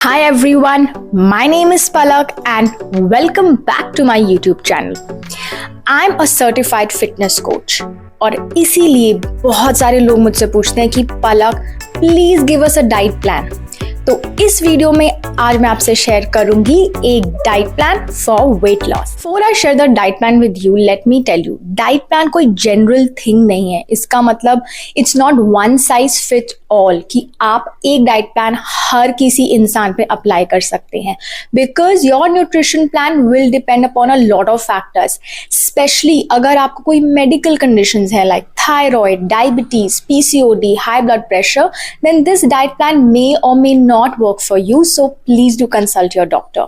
Hi everyone, my name is Palak and welcome back to my YouTube channel. I'm a certified fitness coach और इसीलिए बहुत सारे लोग मुझसे पूछते हैं कि Palak please give us a diet plan. तो इस वीडियो में आज मैं आपसे शेयर करूंगी एक diet plan for weight loss. Before I share the diet plan with you, let me tell you, diet plan कोई जनरल थिंग नहीं है। इसका मतलब it's not one size fit all कि आप एक डाइट प्लान हर किसी इंसान पे अप्लाई कर सकते हैं, because your nutrition plan will depend upon a lot of factors. Specially अगर आपको कोई मेडिकल कंडीशंस है like thyroid, diabetes, PCOD, high blood pressure, then this diet plan may or may not work for you, so please do consult your doctor.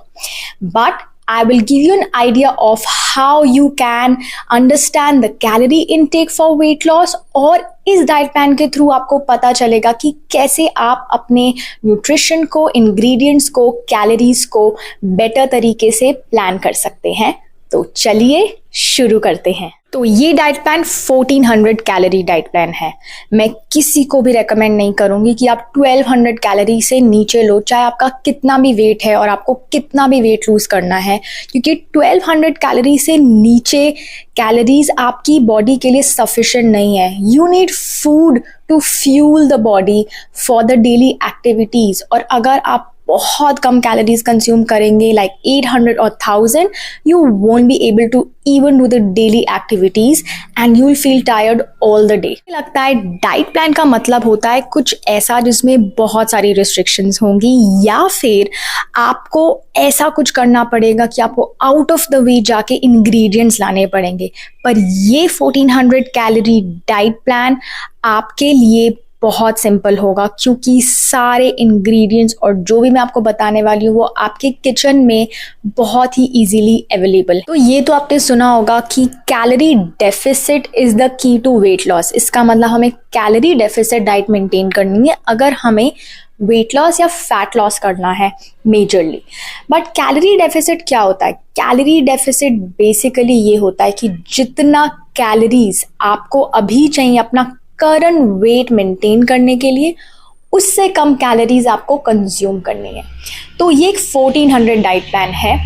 But I will give you an idea of how you can understand the calorie intake for weight loss, और इस diet plan के through आपको पता चलेगा कि कैसे आप अपने न्यूट्रिशन को, इंग्रेडिएंट्स को, कैलोरीज को बेटर तरीके से प्लान कर सकते हैं। तो चलिए शुरू करते हैं। तो ये diet plan 1400 calorie diet plan है। मैं किसी को भी रेकमेंड नहीं करूंगी कि आप 1200 कैलोरी से नीचे लो, चाहे आपका कितना भी वेट है और आपको कितना भी वेट लूज करना है, क्योंकि 1200 कैलोरी से नीचे कैलोरीज आपकी बॉडी के लिए सफिशिएंट नहीं है। You need food to fuel the body for the daily activities. और अगर आप बहुत कम कैलोरीज कंज्यूम करेंगे लाइक 800 और 1000, you won't be able to even do the daily activities and you will feel tired all the day। लगता है diet plan का मतलब होता है कुछ ऐसा जिसमें बहुत सारी रिस्ट्रिक्शंस होंगी, या फिर आपको ऐसा कुछ करना पड़ेगा कि आपको आउट ऑफ द वे जाके इंग्रेडिएंट्स लाने पड़ेंगे। पर ये 1400 कैलोरी डाइट प्लान आपके लिए बहुत सिंपल होगा, क्योंकि सारे इंग्रेडिएंट्स और जो भी मैं आपको बताने वाली हूँ वो आपके किचन में बहुत ही इजीली अवेलेबल। तो ये तो आपने सुना होगा कि calorie deficit is the key to weight loss. इसका मतलब हमें कैलोरी डेफिसिट डाइट मेंटेन करनी है अगर हमें वेट लॉस या फैट लॉस करना है मेजरली। बट कैलोरी डेफिसिट क्या होता है? कैलोरी डेफिसिट बेसिकली ये होता है कि जितना कैलोरीज आपको अभी चाहिए अपना करंट वेट मेंटेन करने के लिए, उससे कम कैलोरीज आपको कंज्यूम करनी है। तो ये एक 1400 डाइट प्लान है।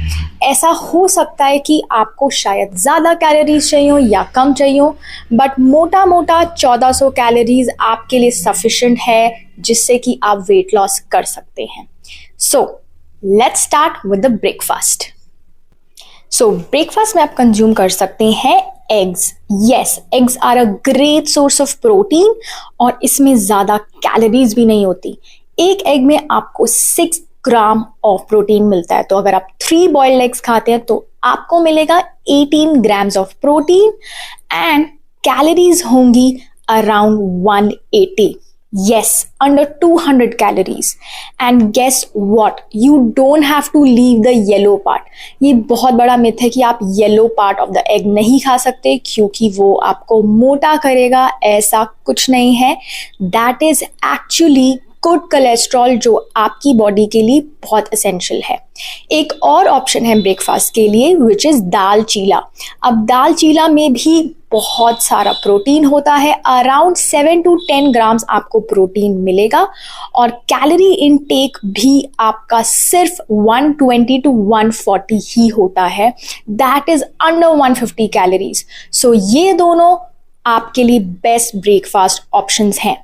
ऐसा हो सकता है कि आपको शायद ज़्यादा कैलोरीज चाहिए हो या कम चाहिए हो, बट मोटा मोटा 1400 कैलोरीज आपके लिए सफिशिएंट है जिससे कि आप वेट लॉस कर सकते हैं। So let's start with the breakfast. So breakfast में आप कंज्यूम कर सकते हैं eggs. Yes, eggs are a great source of protein और इसमें ज़्यादा कैलोरीज भी नहीं होती। एक एग में आपको 6 ग्राम ऑफ प्रोटीन मिलता है। तो अगर आप 3 बॉइल्ड एग्स खाते हैं तो आपको मिलेगा 18 grams of protein and calories होंगी around 180। Yes, under 200 calories. And guess what? You don't have to leave the yellow part. ये बहुत बड़ा मिथ है कि आप yellow part of the egg नहीं खा सकते क्योंकि वो आपको मोटा करेगा। ऐसा कुछ नहीं है। That is actually good cholesterol जो आपकी बॉडी के लिए बहुत एसेंशियल है। एक और ऑप्शन है ब्रेकफास्ट के लिए विच इज दाल चीला। अब दाल चीला में भी बहुत सारा प्रोटीन होता है, अराउंड 7 to 10 ग्राम्स आपको प्रोटीन मिलेगा और कैलोरी इनटेक भी आपका सिर्फ 120 to 140 ही होता है। That is under 150 calories. So ये दोनों आपके लिए बेस्ट ब्रेकफास्ट ऑप्शंस हैं।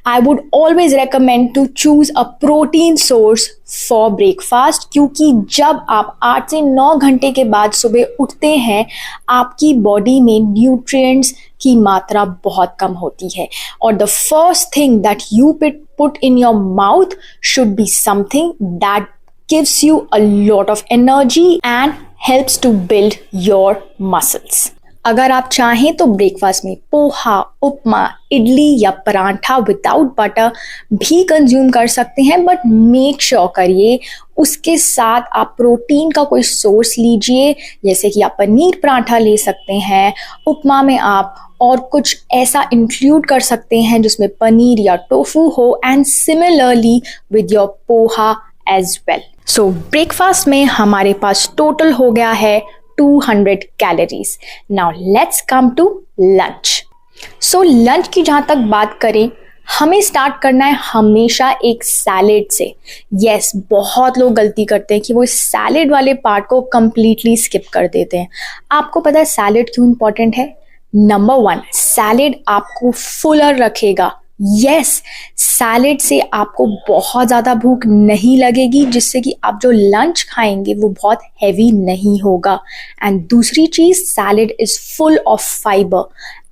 I would always recommend to choose a protein source for breakfast, क्योंकि जब आप 8 से 9 घंटे के बाद सुबह उठते हैं आपकी बॉडी में न्यूट्रिएंट्स की मात्रा बहुत कम होती है और the first thing that you put in your mouth should be something that gives you a lot of energy and helps to build your muscles. अगर आप चाहें तो ब्रेकफास्ट में पोहा, उपमा, इडली या पराठा विदाउट बटर भी कंज्यूम कर सकते हैं, बट मेक श्योर करिए उसके साथ आप प्रोटीन का कोई सोर्स लीजिए। जैसे कि आप पनीर पराठा ले सकते हैं, उपमा में आप और कुछ ऐसा इंक्लूड कर सकते हैं जिसमें पनीर या टोफू हो, and similarly with your poha as well. So breakfast में हमारे पास टोटल हो गया है 200 calories. Now let's come to lunch. So lunch की जहाँ तक बात करें, हमें स्टार्ट करना है हमेशा एक सैलेड से। यस, बहुत लोग गलती करते हैं कि वो इस सैलेड वाले पार्ट को कंप्लीटली स्किप कर देते हैं। आपको पता है सैलेड क्यों इंपॉर्टेंट है? नंबर 1, सैलेड आपको फुलर रखेगा। यस, सैलेड से आपको बहुत ज़्यादा भूख नहीं लगेगी, जिससे कि आप जो लंच खाएंगे वो बहुत हैवी नहीं होगा। एंड दूसरी चीज़, salad is full of fibre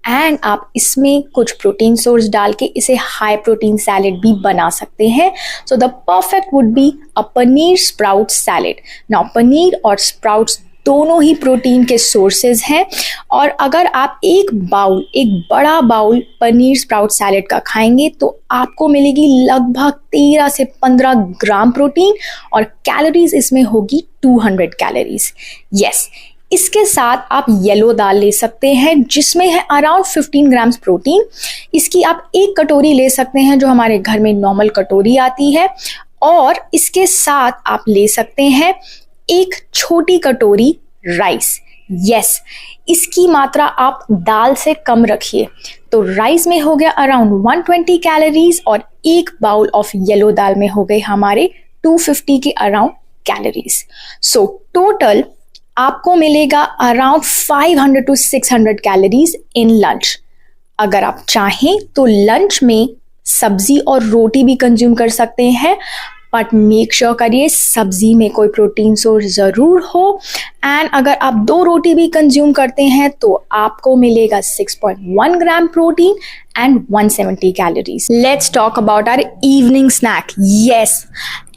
and आप इसमें कुछ प्रोटीन सोर्स डाल के इसे हाई प्रोटीन सैलेड भी बना सकते हैं। So the perfect would be a paneer sprout salad. Now paneer और स्प्राउट्स दोनों ही प्रोटीन के सोर्सेज हैं, और अगर आप एक बड़ा बाउल पनीर स्प्राउट सैलेड का खाएंगे तो आपको मिलेगी लगभग 13 से 15 ग्राम प्रोटीन और कैलोरीज इसमें होगी 200 कैलोरीज। यस, इसके साथ आप येलो दाल ले सकते हैं जिसमें है अराउंड 15 ग्राम्स प्रोटीन। इसकी आप एक कटोरी ले सकते हैं जो हमारे घर में नॉर्मल कटोरी आती है, और इसके साथ आप ले सकते हैं एक छोटी कटोरी राइस। यस, इसकी मात्रा आप दाल से कम रखिए। तो राइस में हो गया अराउंड 120 कैलोरीज और एक बाउल ऑफ येलो दाल में हो गए हमारे 250 के अराउंड कैलोरीज। सो टोटल आपको मिलेगा around 500 to 600 calories in lunch. अगर आप चाहें तो लंच में सब्जी और रोटी भी कंज्यूम कर सकते हैं, बट मेक श्योर करिए सब्जी में कोई प्रोटीन सोर्स ज़रूर हो। एंड अगर आप 2 रोटी भी कंज्यूम करते हैं तो आपको मिलेगा 6.1 gram protein and 170 calories. Let's talk about our evening snack. Yes,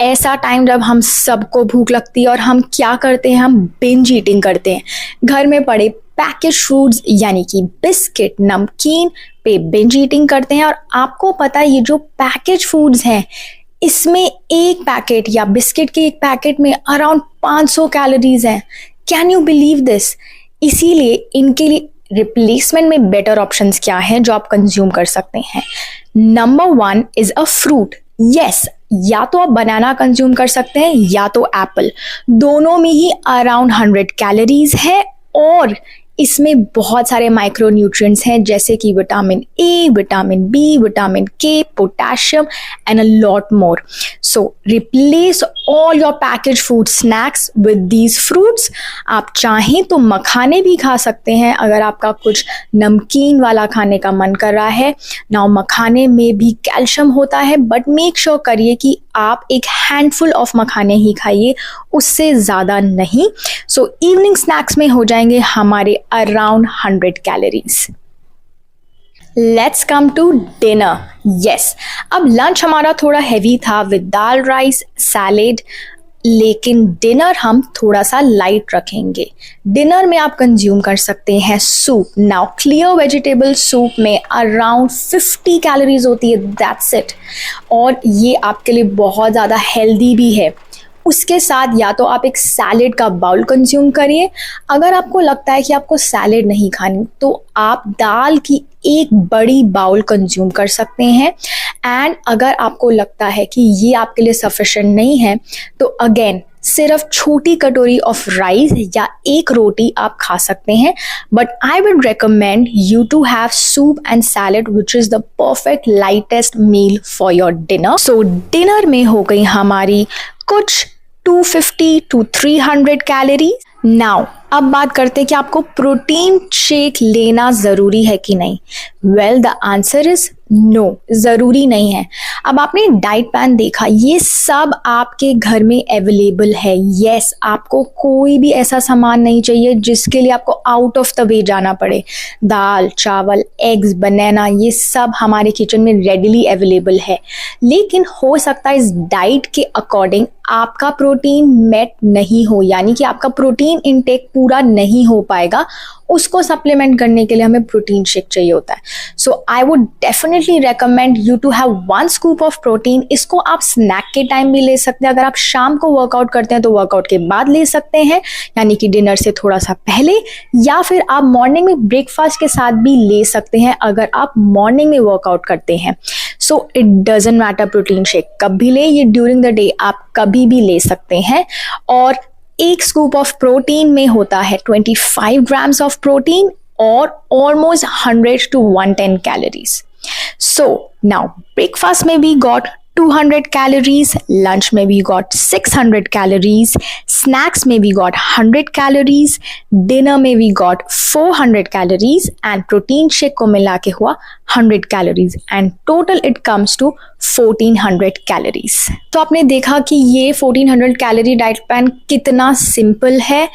ऐसा टाइम जब हम सबको भूख लगती है और हम क्या करते हैं, हम बिंज ईटिंग करते हैं। घर में पड़े पैकेज फूड्स यानी कि बिस्किट, नमकीन पे बिंज ईटिंग करते हैं। और आपको पता है ये जो पैकेज फूड्स हैं इसमें एक पैकेट या बिस्किट के एक पैकेट में अराउंड 500 कैलोरीज हैं। Can you believe this? इसीलिए इनके लिए रिप्लेसमेंट में बेटर ऑप्शंस क्या हैं जो आप कंज्यूम कर सकते हैं? Number 1 is a fruit. Yes, या तो आप बनाना कंज्यूम कर सकते हैं या तो एप्पल। दोनों में ही अराउंड 100 कैलोरीज है और इसमें बहुत सारे माइक्रो न्यूट्रिएंट्स हैं जैसे कि vitamin A, vitamin B, vitamin K, potassium and a lot more. So replace all your package food snacks with these fruits. आप चाहें तो मखाने भी खा सकते हैं अगर आपका कुछ नमकीन वाला खाने का मन कर रहा है। नाउ मखाने में भी कैल्शियम होता है, बट मेक श्योर करिए कि आप एक हैंडफुल ऑफ मखाने ही खाइए, उससे ज़्यादा नहीं। सो इवनिंग स्नैक्स में हो जाएंगे हमारे around 100 calories. Let's come to dinner. Yes, अब लंच हमारा थोड़ा हैवी था विद दाल, राइस, सैलेड, लेकिन डिनर हम थोड़ा सा लाइट रखेंगे। डिनर में आप कंज्यूम कर सकते हैं soup. Now clear vegetable soup में अराउंड 50 कैलोरीज होती है, दैट्स इट, और ये आपके लिए बहुत ज़्यादा हेल्दी भी है। उसके साथ या तो आप एक सैलेड का बाउल कंज्यूम करिए। अगर आपको लगता है कि आपको सैलेड नहीं खानी तो आप दाल की एक बड़ी बाउल कंज्यूम कर सकते हैं। एंड अगर आपको लगता है कि ये आपके लिए सफिशिएंट नहीं है तो अगेन सिर्फ छोटी कटोरी ऑफ राइस या एक रोटी आप खा सकते हैं। But I would recommend you to have soup and salad which is the perfect lightest meal for your dinner. So dinner में हो गई हमारी कुछ 250 to 300 कैलोरी। नाउ अब बात करते हैं कि आपको प्रोटीन शेक लेना ज़रूरी है कि नहीं। Well the answer is no, ज़रूरी नहीं है। अब आपने डाइट प्लान देखा, ये सब आपके घर में अवेलेबल है। यस, आपको कोई भी ऐसा सामान नहीं चाहिए जिसके लिए आपको आउट ऑफ द वे जाना पड़े। दाल, चावल, एग्स, बनाना, ये सब हमारे किचन में रेडिली अवेलेबल है। लेकिन हो सकता है इस डाइट के अकॉर्डिंग आपका प्रोटीन मेट नहीं हो, यानी कि आपका प्रोटीन इनटेक पूरा नहीं हो पाएगा। उसको सप्लीमेंट करने के लिए हमें प्रोटीन शेक चाहिए होता है। So I would definitely recommend you to have 1 scoop of protein. इसको आप स्नैक के टाइम भी ले सकते हैं। अगर आप शाम को वर्कआउट करते हैं तो वर्कआउट के बाद ले सकते हैं, यानी कि डिनर से थोड़ा सा पहले, या फिर आप मॉर्निंग में ब्रेकफास्ट के साथ भी ले सकते हैं अगर आप मॉर्निंग में वर्कआउट करते हैं। So it doesn't matter protein shake कब भी ले, ये ड्यूरिंग द डे आप कभी भी ले सकते हैं। और एक स्कूप ऑफ प्रोटीन में होता है 25 ग्राम्स ऑफ प्रोटीन और almost 100 to 110 calories. So now breakfast may be got 200 calories, lunch may be got 600 calories, snacks may be got 100 calories, dinner may be got 400 calories and protein shake को मिला के हुआ 100 calories and total it comes to 1400 calories. तो आपने देखा कि ये 1400 calorie diet plan कितना सिंपल है.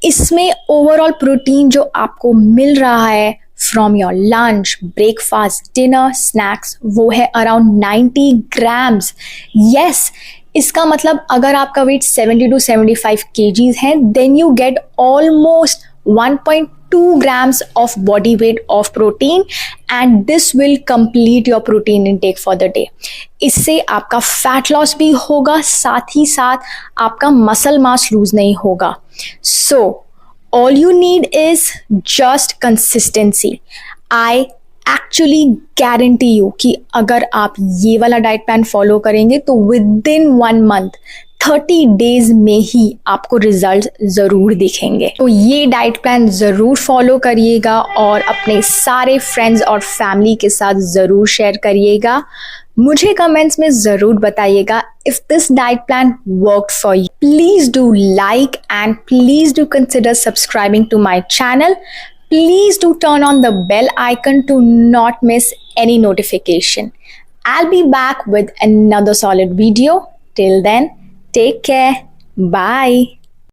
इसमें ओवरऑल प्रोटीन जो आपको मिल रहा है from your lunch, breakfast, dinner, snacks वो है अराउंड 90 ग्राम्स. यस, इसका मतलब अगर आपका वेट 70 to 75 kgs है then you get almost 1.2 grams of body weight of protein and this will complete your protein intake for the day. इससे आपका fat loss भी होगा, साथ ही साथ आपका मसल मास लूज नहीं होगा. So all you need is just consistency. I actually guarantee you कि अगर आप ये वाला डाइट प्लान फॉलो करेंगे तो within 1 month 30 डेज में ही आपको रिजल्ट ज़रूर दिखेंगे. तो ये डाइट प्लान ज़रूर फॉलो करिएगा और अपने सारे फ्रेंड्स और फैमिली के साथ ज़रूर शेयर करिएगा. मुझे कमेंट्स में ज़रूर बताइएगा if this diet plan worked for you. Please do like and please do consider subscribing to my channel. Please do turn on the bell icon to not miss any notification. I'll be back with another solid video. Till then, take care. Bye.